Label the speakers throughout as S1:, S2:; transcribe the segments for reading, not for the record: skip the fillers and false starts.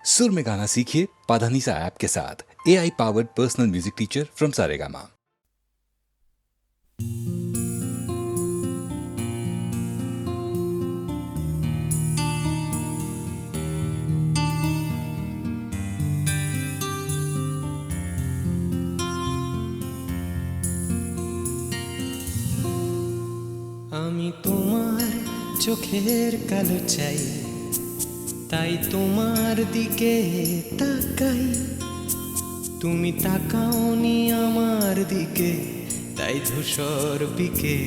S1: सुर में गाना सीखिए पाधानीसा ऐप के साथ। AI powered personal music teacher from Saregama.
S2: আমি তোমার চোখের কালো চাই, তাই তোমার দিকে তাকাই। তুমি তাকাওনি আমার দিকে, তাই ধূসর বিকে।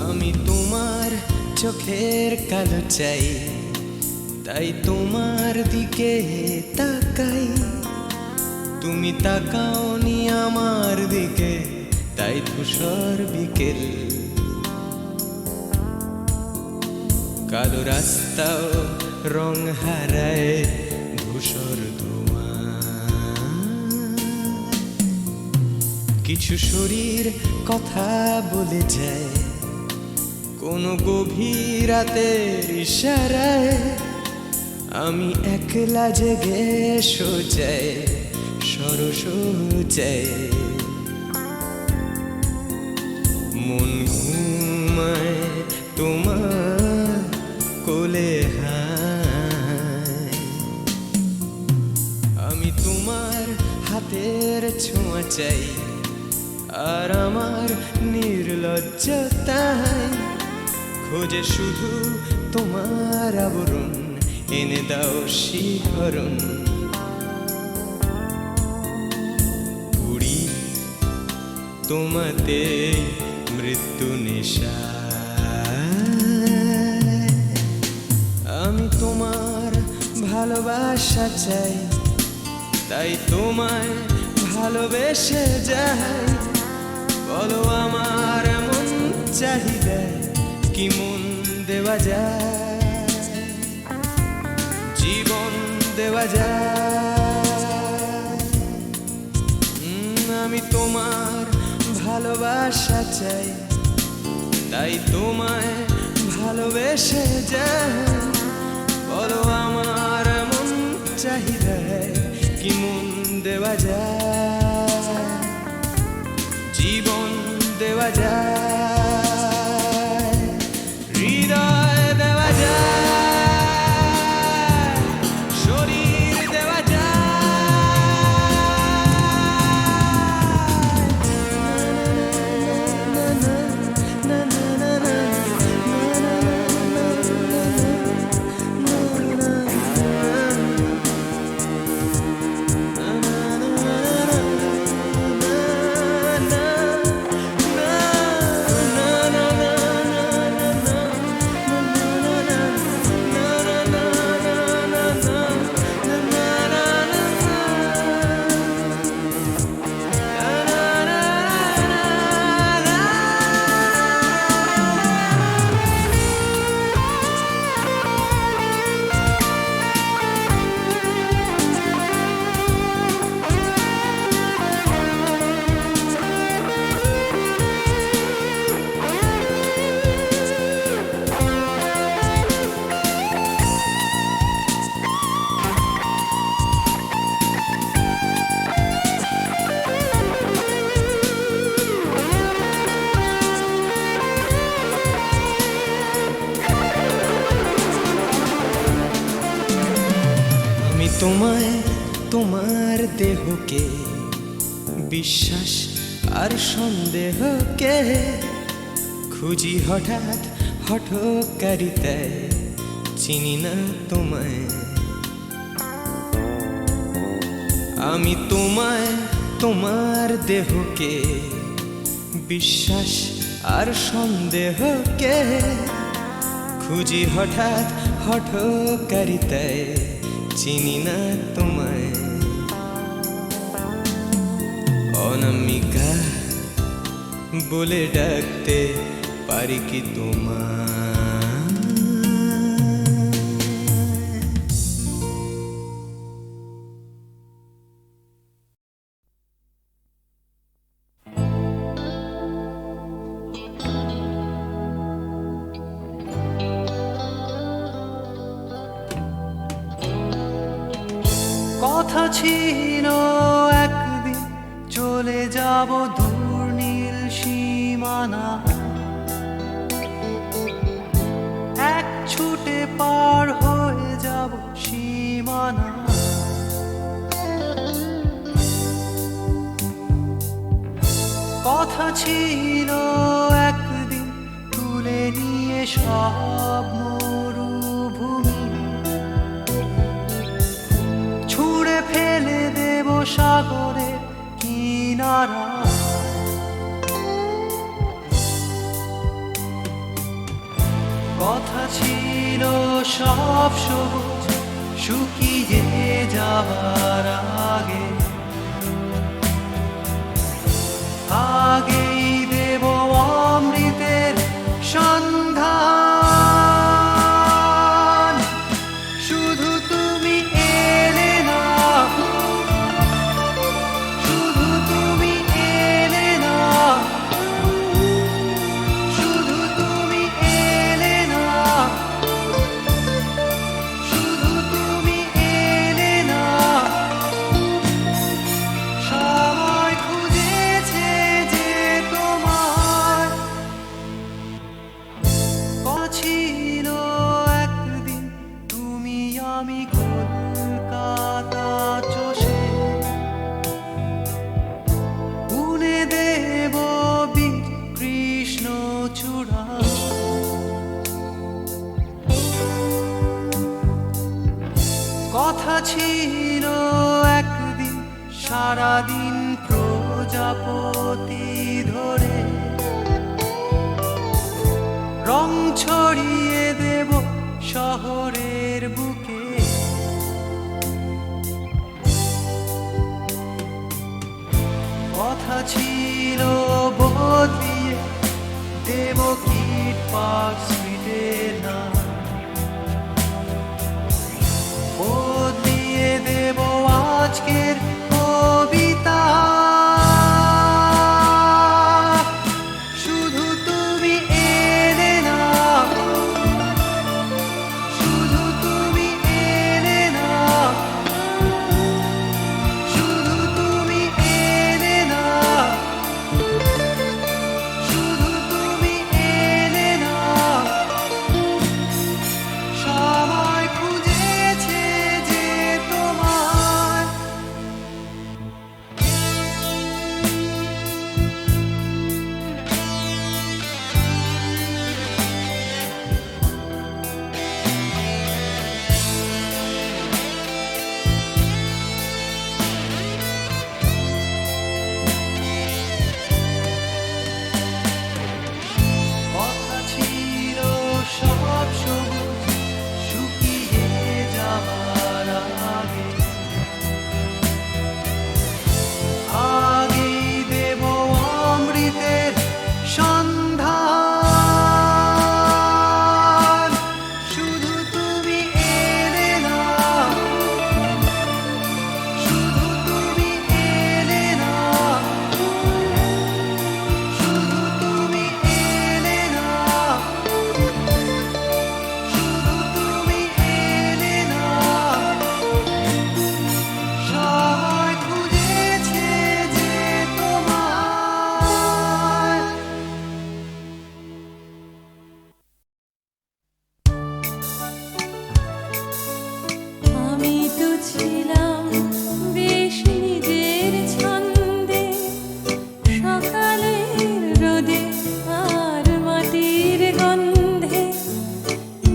S2: আমি তোমার চোখের কালো চাই, তাই তোমার দিকে তাকাই। তুমি তাকাওনি আমার দিকে, তাই ধূসর বিকেল। কালো রাস্তাও রং হারায় ধূসর ধোঁয়া। কিছু শরীর কথা বলে যায় কোনো গভীর রাতের ইশারায়। আমি একলা জেগে সোজায় সরসোজায়। মন ঘুমায় তোমার কোলে হায়। আমি তোমার হাতের ছোঁয়া চাই, আর আমার নির্লজ্জতায় খোঁজে শুধু তোমার আবরণ। এনে দাও শিহরণ। পুরি তোমাতে মৃত্যু নেশা। আমি তোমার ভালোবাসা চাই, তাই তোমায় ভালোবেসে যাই। বলো আমার এমন চাহিদা কি মন দেওয়া যায়, জীবন দেওয়া যায়। আমি তোমার ভালোবাসা চাই, তাই তোমায় ভালোবেসে যাই। বলো আমার এমন চাহিদা কি মন দেওয়া যায়, জীবন দেওয়া যায়, হৃদয় দেওয়া যায়, শরীর দেওয়া তোমায় তোমার দেহকে বিশ্বাস আর সন্দেহকে খুঁজি হঠাৎ হঠকারিতায়। চিনি না তোমায় আমি, তোমায় তোমার দেহকে বিশ্বাস আর সন্দেহকে খুঁজি হঠাৎ হঠকারিতায়। চিনি না তোমায় অনামিকা বলে ডাকতে পারি কি তোমায়?
S3: কথা ছিল একদিন চলে যাব দূর নীল সীমানা, এক ছুটে পার হয়ে যাব সীমানা। কথা ছিল একদিন তুলে নিয়ে সব মরুভূমি, ছুঁড়ে ফেলে দেব সাগরের কিনারা। কথা ছিল সব সবুজ শুকিয়ে যাবার আগে, আগেই দেব অমৃতের সন্ধান। শুধু তুমি এলে না, শুধু তুমি এলে না, শুধু তুমি এলে না, শুধু তুমি এলে না। সবাই খুঁজেছে যে তোমার, কথা ছিল একদিন তুমি আমি কলকাতা চষে বুনে দেব বীর কৃষ্ণ চূড়া। কথা ছিল একদিন সারাদিন প্রজাপতি ধরে রং ছড়িয়ে দেব শহরের বুকে। কথা ছিল বদলিয়ে দেব কিট পার্ক স্ট্রিটের নাম, বদলিয়ে দেব আজকের কবিতা। শুধু তুমি এলে না, শুধু তুমি এলে না, শুধু তুমি এলে না, শুধু তুমি এলে না। সবাই খুঁজেছে যে তোমার, কথা ছিল সব সবুজ শুকিয়ে যাবার আগে, আগেই দেব অমৃতের সন্ধান। শুধু তুমি এলে না, শুধু তুমি এলে না, শুধু তুমি এলে না, শুধু তুমি এলে না। সবাই খুঁজেছে যে তোমার।
S4: আমি তো ছিলাম বেশ নিজের ছন্দে, সকালের রোদে আর মাটির গন্ধে,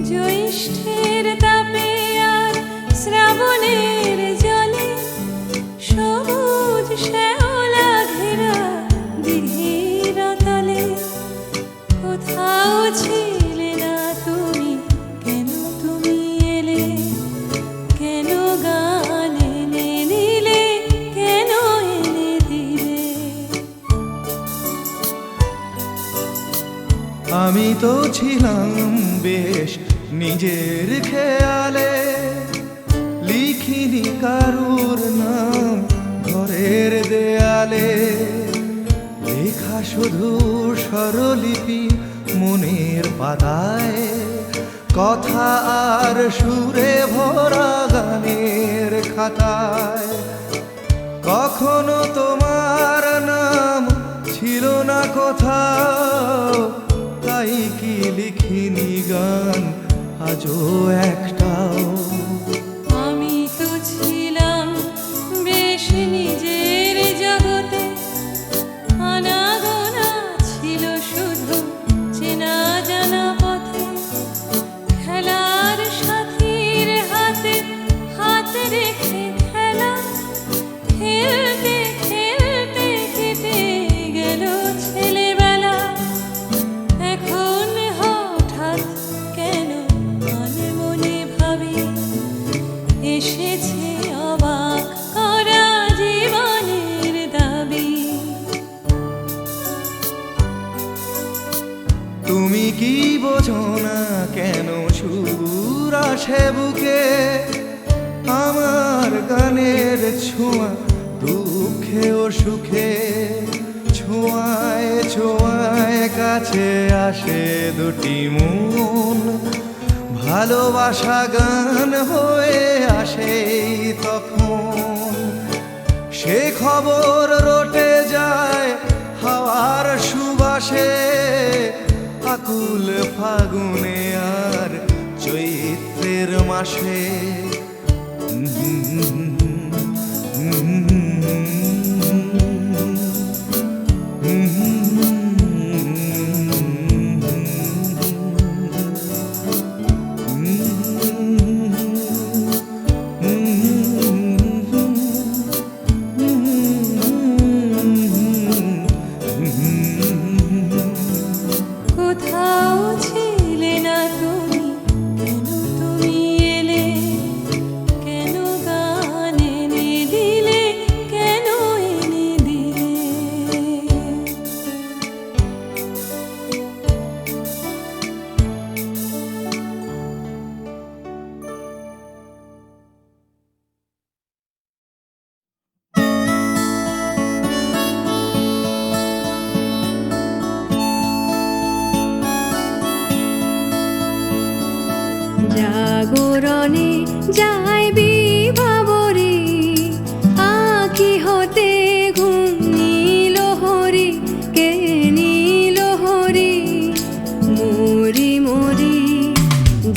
S4: জ্যৈষ্ঠের তাপে আর শ্রাবণের জলে, সবুজ শ্যাওলা ঘেরা দিঘির তলে। কোথাও ছিলে না তুমি, কেন তুমি এলে, কেন গান এনে দিলে, কেন এনে দিলে।
S5: আমি তো ছিলাম বেশ নিজের খেয়ালে, লিখিনি কারুর নাম ঘরের দেয়ালে, লেখা শুধু স্বরলিপি মনের পাতায়, কথা আর সুরে ভরা গানের খাতায়। খাতায়। কখনো তোমার নাম ছিল না কোথাও, তাই কি লিখিনি গান আজও একটাও।
S4: আমি তো ছিলাম বেশ নিজের জগতে, আনাগোনা ছিল শুধু চেনা জানা পথে। খেলার সাথীর হাতে হাত রেখে খেলা, খেলতে খেলতে কেটে গেল ছেলেবেলা। এখন হঠাৎ কেন মনে মনে ভাবি, এসেছে অবাক করা জীবনের দাবি।
S5: তুমি কি বোঝো না কেন সুর আসে বুকে, আমার গানের ছোঁয়া দুঃখে ও সুখে। ছোঁয়ায় ছোঁয়ায় কাছে আসে দুটি মন, ভালোবাসা গান হয়ে আসে তখন। সে খবর রটে যায় হাওয়ার সুবাসে, আকুল ফাগুনে আর চৈত্রের মাসে।
S4: কোথাও ছিলে না তুমি, কেন তুমি এলে? কেন গান এনে দিলে? কেন এনে দিলে? জাগরণে যায় বিভাবরে, আঁখি হতে ঘুম নীল হরি। কে নীল হরি? মরি মরি।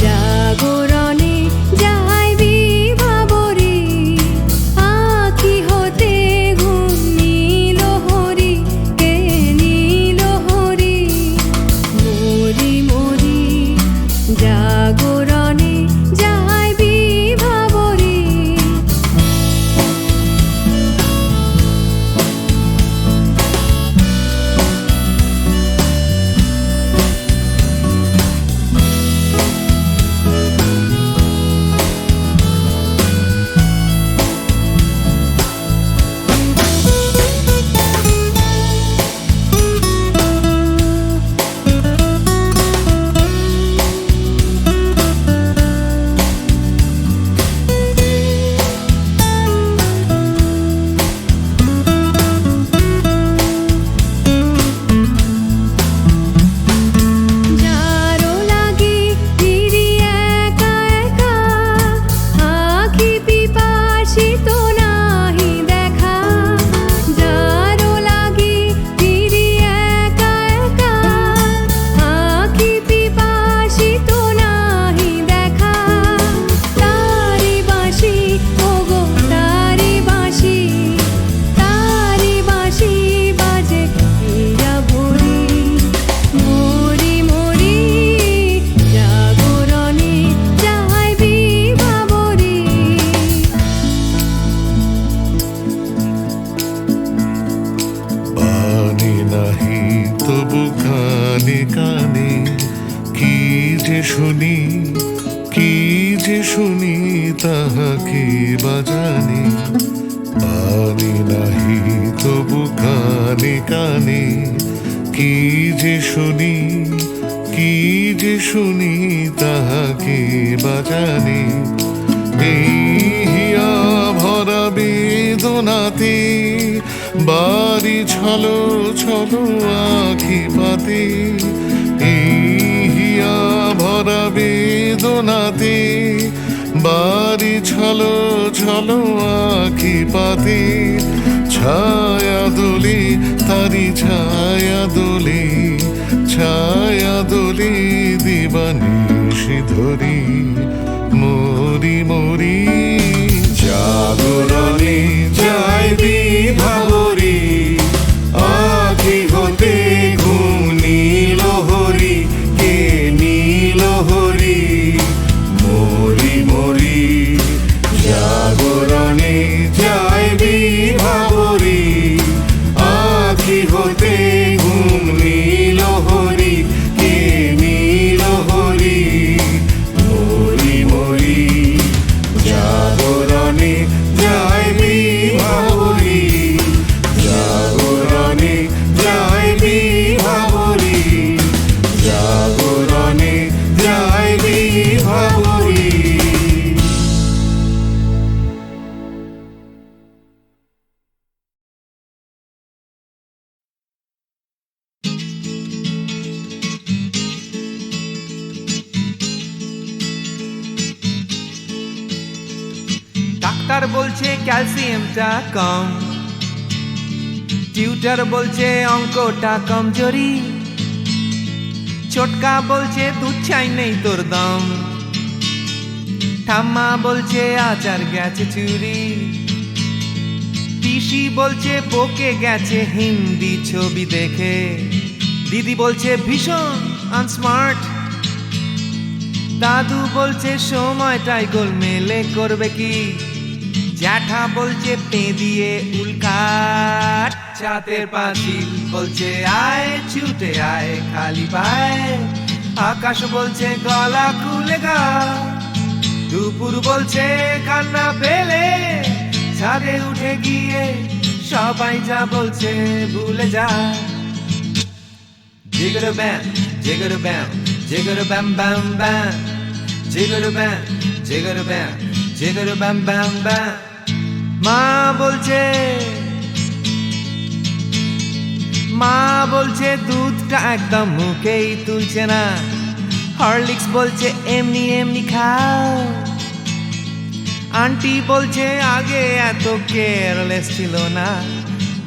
S4: জাগরণে যায় বিভাবরে, আঁখি হতে ঘুম নীল হরি। কে নীল হরি? মরি মরি। জাগরণে যায় বিভাবরে। যারো লাগে ফিরি একা একা, আঁখি পিপাসিত নাহি দেখা। যারো লাগে ফিরি একা একা, আঁখি পিপাসিত নাহি দেখা। তারি বাঁশি ওগো তারি বাঁশি, তারি বাঁশি বাজে হীরা ভরি। মরি মরি। জাগরণে যায় বিভাবরে।
S6: বাণী নাহি তবু কানে কানে, কি যে শুনি কি যে শুনি তাহাকে বাজানে। বাণী নাহি তবু কানে কানে, কি যে শুনি কি যে শুনি তাহাকে বাজানে। এই হিয়া ভরা বেদনাতে বাড়ি ছলো ছলো আঁখি পাতে। এই হিয়া ভরা বেদনাতে বাড়ি ছলো ছলো আঁখি পাতি ছায়া দোলে তারি ছায়া দোলে দিবানিশি ধরি মরি মরি জাগরণে যায় বিভাবরী আঁখি হতে ঘুম নীল হরি কে নীল হরি মরি মরি জাগরণে যায় বিভাবরী আঁখি হতে ঘুম নীল হরি কে নীল হরি মরি মরি জাগরণে যায় বিভাবরী জাগরণে যায় বিভাবরী জাগরণে যায় বিভাবরী।
S2: ডাক্তার বলছে ক্যালসিয়ামটা কম, টিউটার বলছে অঙ্কটা কমজোরি, ছোটকা বলছে দুধ চাই নেই তোর দম, ঠাম্মা বলছে আচার গেছে চুরি, পিসি বলছে বকে গেছে হিন্দি ছবি দেখে, দিদি বলছে ভীষণ আনস্মার্ট, দাদু বলছে সময়টাই গোলমেলে করবে কি, জ্যাঠা বলছে পে দিয়ে উল্কাট, ছাতের পাঁচিল বলছে আয় ছুটে আয় খালি পায়, আকাশ বলছে গলা খুলে গা, দুপুর বলছে কান্না পেলে ছাদে উঠে গিয়ে সবাই যা বলছে ভুলে যা। জিগর ব্যাম জিগর ব্যাম জিগর ব্যাম ব্যাম ব্যাম জিগর ব্যাম জিগর ব্যাম জিগর ব্যাম ব্যাম ব্যাম। মা বলছে দুধটা একদম মুখেই তুলছে না, হরলিক্স বলছে এমনি এমনি খাও, আন্টি বলছে আগে এত কেয়ারলেস ছিল না,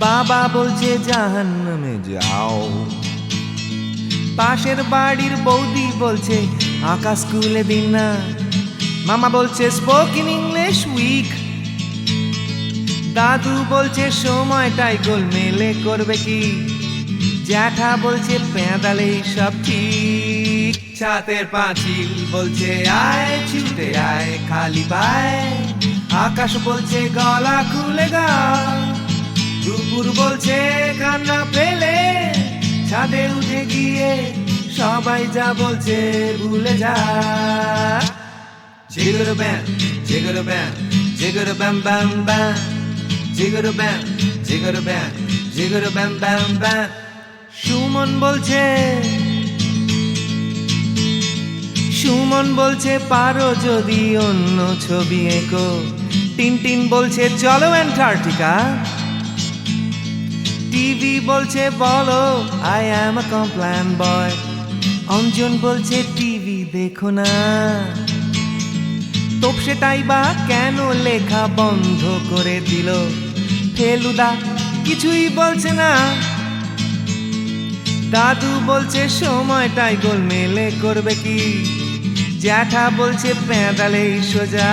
S2: বাবা বলছে জাহান্নামে যাও, পাশের বাড়ির বৌদি বলছে আকাশ স্কুলে দিন না, মামা বলছে স্পোকেন ইংলিশ উইক, দাদু বলছে সময়টাই গোলমেলে করবে কি, জ্যাঠা বলছে পেঁদালে সব ঠিক, ছাতের পাঁচিল বলছে আয় ছুটে আয় খালি পায়, আকাশ বলছে গলা খুলে গা, দুপুর বলছে কান্না পেলে ছাদে উঠে গিয়ে সবাই যা বলছে ভুলে যা। জিগর ব্যাম জিগর ব্যাম জিগর ব্যাম ব্যাম ব্যাম জিগর ব্যাম জিগর ব্যাম জিগর ব্যাম ব্যাম ব্যাম। সুমন বলছে পারো যদি অন্য ছবি এঁকো, টিনটিন বলছে চলো অ্যান্টার্কটিকা, টিভি বলছে বলো আই অ্যাম আ কমপ্ল্যান বয়, অঞ্জন বলছে টিভি দেখো না, তোপসেটাই বা কেন লেখা বন্ধ করে দিল, ফেলুদা কিছুই বলছে না, দাদু বলছে সময়টাই গোলমেলে করবে কি, জ্যাঠা বলছে পেঁদালেই সোজা,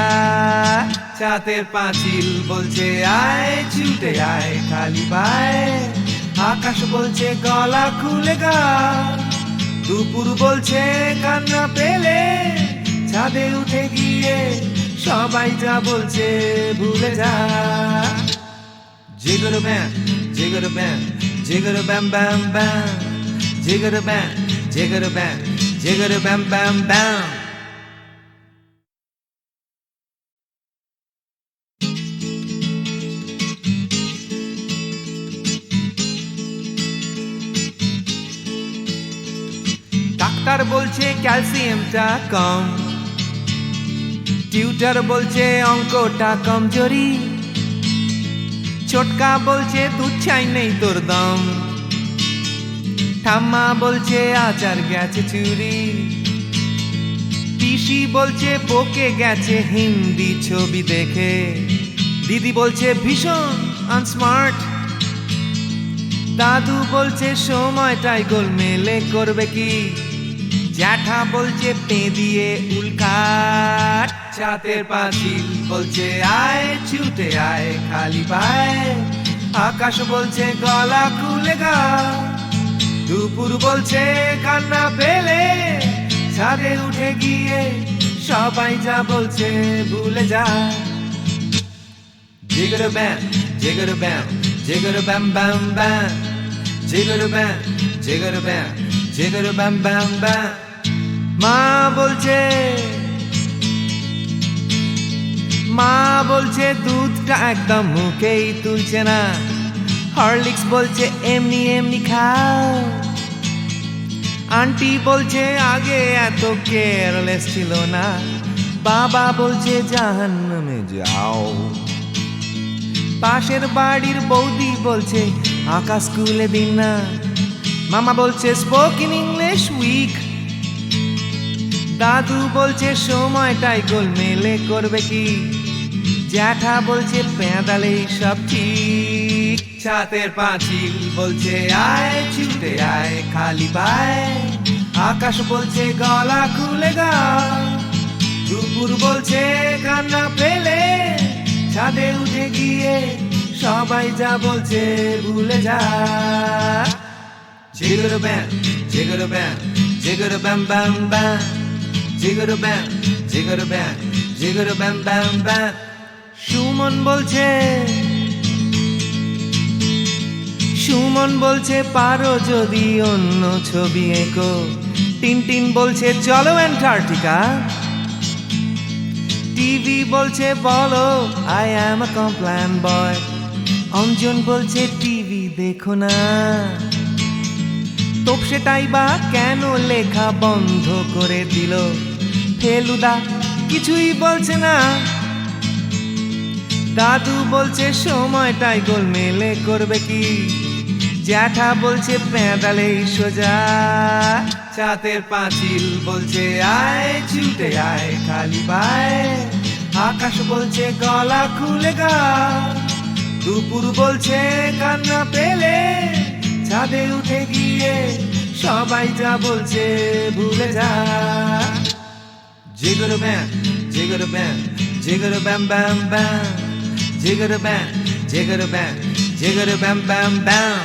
S2: ছাতের পাঁচিল বলছে আয় ছুটে আয় খালি পায়, আকাশ বলছে গলা খুলে গা, দুপুর বলছে কান্না পেলে ছাদে উঠে গিয়ে সবাই যা বলছে ভুলে যা। জিগর ব্যাম জিগর ব্যাম জিগর ব্যাম ব্যাম ব্যাম জিগর ব্যাম জিগর ব্যাম জিগর ব্যাম ব্যাম ব্যাম। ডাক্তার বলছে ক্যালসিয়ামটা কম, টিউটার বলছে অঙ্কটা কমজোরি, ছোটকা বলছে দুধ চাই নেই তোর দম, ঠাম্মা বলছে আচার গেছে চুরি, পিসি বলছে বকে গেছে হিন্দি ছবি দেখে, দিদি বলছে ভীষণ আনস্মার্ট, দাদু বলছে সময়টাই গোলমেলে করবে কি, জ্যাঠা বলছে পে দিয়ে উল্কাট, চাঁদের পাঁচিল বলছে আয় ছুটে আয় খালি পায়, আকাশ বলছে গলা খুলে গা, দুপুর বলছে কান্না পেলে ছাদে উঠে গিয়ে সবাই যা বলছে ভুলে যা। জিগর ব্যাম জিগর ব্যাম জিগর ব্যাম ব্যাম ব্যাম, জিগর ব্যাম জিগর ব্যাম জিগর ব্যাম ব্যাম ব্যাম। মা বলছে দুধটা একদম মুখেই তুলছে না, হরলিক্স বলছে এমনি এমনি খাও, আন্টি বলছে আগে এত কেয়ারলেস ছিল না, বাবা বলছে জাহান্নামে যাও, পাশের বাড়ির বৌদি বলছে আকাশ স্কুলে দিন না, মামা বলছে স্পোকেন ইংলিশ উইক, দাদু বলছে সময়টাই গোলমেলে করবে কি, জ্যাঠা বলছে পেঁদালেই সব ঠিক, ছাতের পাঁচিল বলছে আয় ছুটে আয় খালি পায়, আকাশ বলছে গলা খুলে গা, দুপুর বলছে কান্না পেলে ছাদে উঠে গিয়ে সবাই যা বলছে ভুলে যা। জিগর ব্যাম জিগর ব্যাম জিগর ব্যাম ব্যাম ব্যাম, জিগর ব্যাম জিগর ব্যাম জিগর ব্যাম ব্যাম ব্যাম। সুমন বলছে পারো যদি অন্য ছবি এঁকো, টিনটিন বলছে চলো অ্যান্টার্কটিকা, টিভি বলছে বলো আই অ্যাম আ কমপ্ল্যান বয়, অঞ্জন বলছে টিভি দেখো না, তোপসেটাই বা কেন লেখা বন্ধ করে দিল, ফেলুদা কিছুই বলছে না, দাদু বলছে সময়টাই গোলমেলে করবে কি, জ্যাঠা বলছে পেঁদালেই সোজা, ছাতের পাঁচিল বলছে আয় ছুটে আয় খালি পায়, আকাশ বলছে গলা খুলে গা, দুপুর বলছে কান্না পেলে ছাদে উঠে গিয়ে সবাই যা বলছে ভুলে যা। জিগর ব্যাম জিগর ব্যাম জিগর ব্যাম ব্যাম ব্যাম, জিগর ব্যাম জিগর ব্যাম জিগর ব্যাম ব্যাম ব্যাম।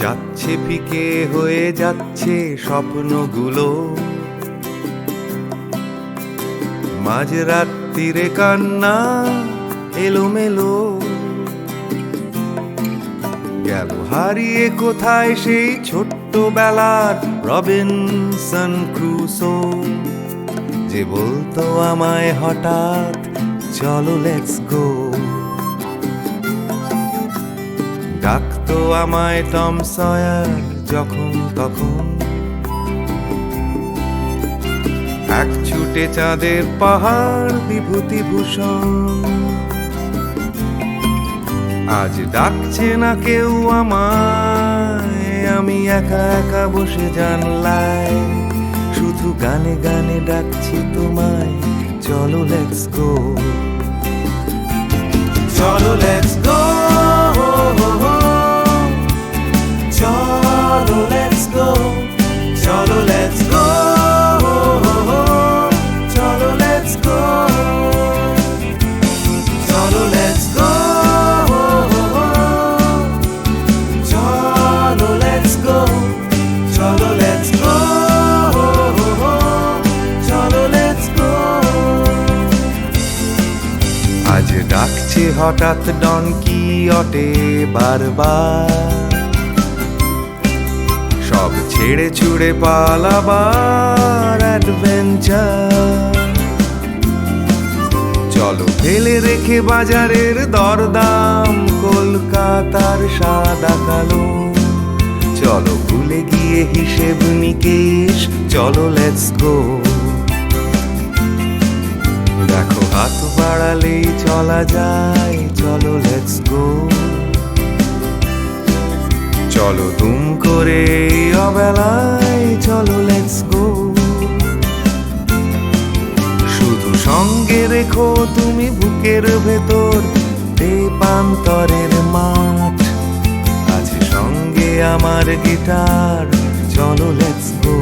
S5: যাচ্ছে ফিকে হয়ে যাচ্ছে স্বপ্নগুলো, মাঝরাত্রিরে কান্না এলোমেলো, গেল হারিয়ে কোথায় সেই ছোট্টবেলার রবিনসন ক্রুসো, যে বলতো আমায় হঠাৎ চলো লেটস গো, ডাকতো আমায় টম সয়ার যখন তখন, এক ছুটে চাঁদের পাহাড় বিভূতিভূষণ, আজ ডাকছে না কেউ আমায়, আমি একা একা বসে জানলায়, শুধু গানে গানে ডাকছি তোমায় চলো লেটস গো, চলো লেটস গো, চলো লেটস গো, চলো লেটস গো, চলো লেটস গো, চলো লেটস গো, চলো লেটস গো, চলো লেটস গো, চলো লেটস গো। আজ ডাকছে হঠাৎ ডন কিহটে বারবার, সব ছেড়ে ছুড়ে পালাবার অ্যাডভেঞ্চার। চলো ফেলে রেখে বাজারের দরদাম, কলকাতার সাদা কালো। চলো ভুলে গিয়ে হিসেব নিকেশ, চলো লেটস গো। দেখো হাত বাড়ালেই চলা যায়, চলো লেটস গো। চলো দুম করে এই অবেলায়, চলো লেটস গো। শুধু সঙ্গে রেখো তুমি বুকের ভেতর তেপান্তরের মাঠ। আছে সঙ্গে আমার গিটার, চলো লেটস গো।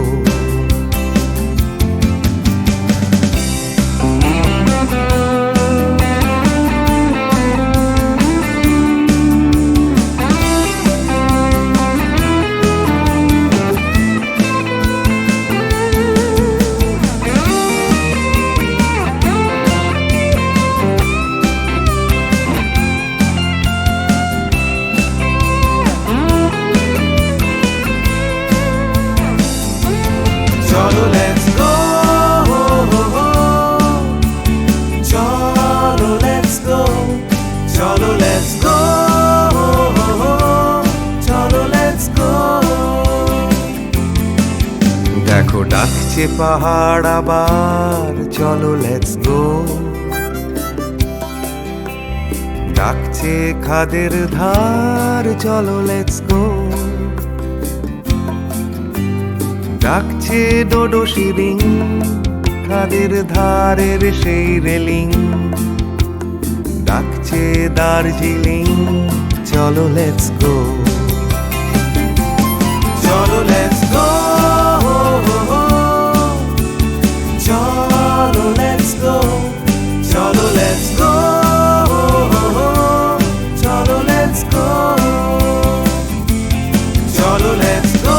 S5: চলো লেটস গো, চলো লেটস গো, চলো লেটস গো, চলো লেটস গো। দেখো ডাকছে পাহাড় আবার, চলো লেটস গো। ডাকছে খাদের ধার, চলো লেটস গো। ডাকছে ডোডো শিরিং, খাদের ধারের সেই রেলিং। ডাকছে দার্জিলিং, চলো লেটস গো। চলো লেটস গো, চলো লেটস গো, চলো লেটস গো, চলো লেটস গো, চলো let's go,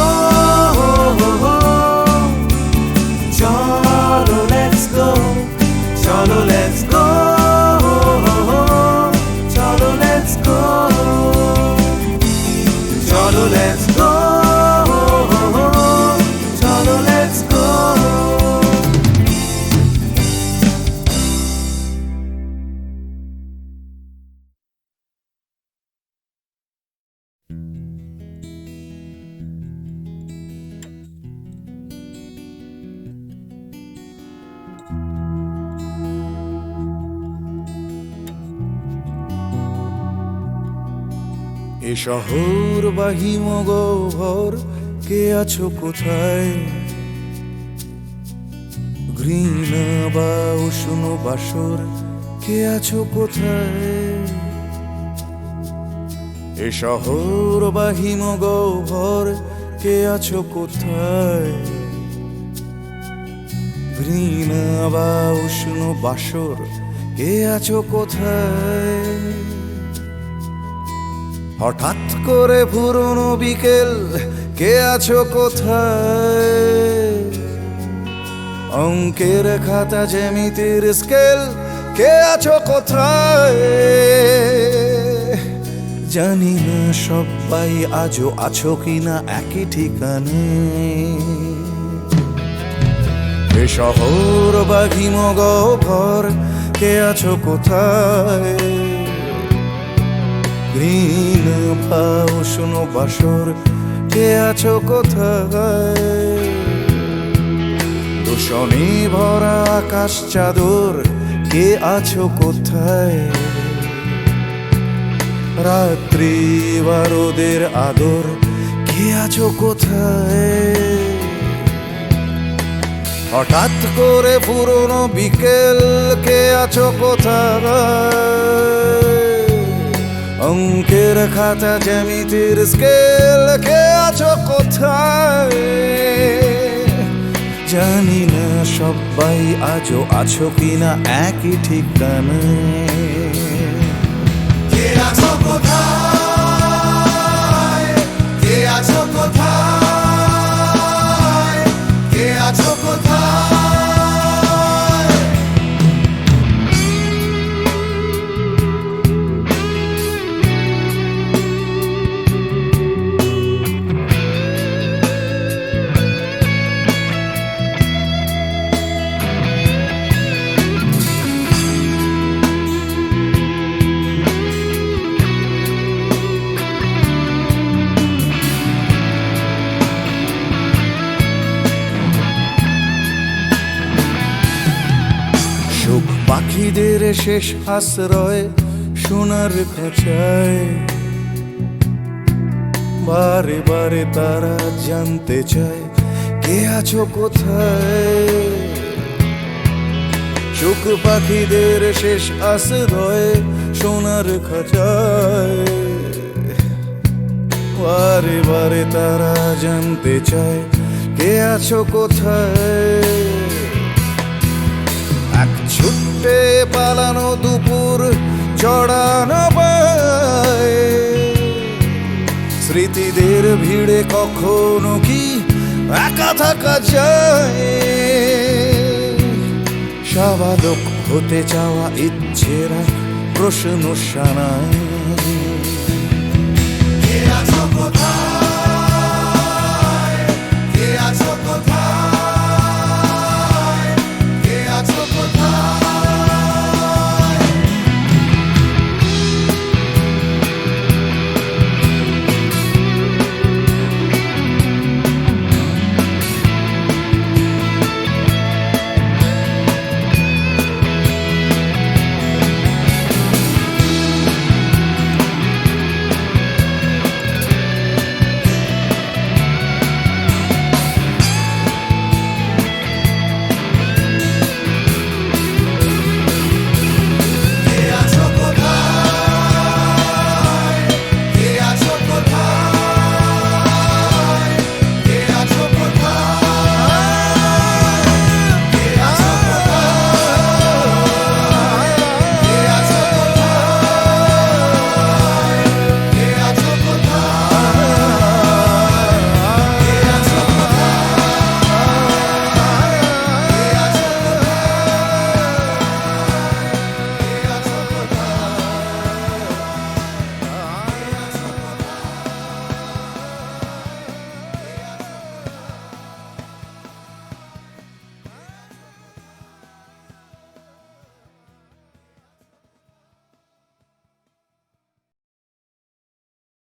S5: cholo let's go, cholo let's go, cholo let's go, cholo let's go, cholo let's go. এ শহর বা হিমগহ্বর, কে আছো কোথায়? ঘৃণা বা উষ্ণ বাসর, কে আছো কোথায়? এ শহর বা হিমগহ্বর, কে আছো কোথায়? ঘৃণা বা উষ্ণ বাসর, কে আছো কোথায়? হঠাৎ করে পুরনো বিকেল, কে আছো কোথায়? অঙ্কের খাতা জ্যামিতির স্কেল, কে আছো কোথায়? জানি না সবাই আজও আছো কিনা একই ঠিকানে। এ শহর বা হিমগহ্বর, কে আছো কোথায়? ঘৃণা বা উষ্ণ বাসর, কে আছো কোথায়? দূষণে ভরা আকাশ চাদর, কে আছো কোথায়? রাত্রি বা রোদের আদর, কে আছো কোথায়? হঠাৎ করে পুরনো বিকেল, কে আছো কোথায়? অঙ্কের খাতা জ্যামিতির স্কেল, কে আছো কোথায়? জানি না সবাই আজও আছো কিনা একই ঠিকানায়। কে আছো কোথায়? কে আছো কোথায়? কে আছো কোথায়? পাখিদের শেষ আশ্রয় সোনার খাঁচায় বারে বারে তারা জানতে চায় কে আছো কোথায়। চোখ পাখিদের শেষ আশ্রয় সোনার খাঁচায় বারে বারে তারা জানতে চায় কে আছো কোথায়। এক ছুটে পালানো দুপুর জড়ানো পায় স্মৃতিদের ভিড়ে কখনো কি একা থাকা যায়। সাবালক হতে চাওয়া ইচ্ছেরা প্রশ্ন শানায় কে আছো কোথায়, কে আছো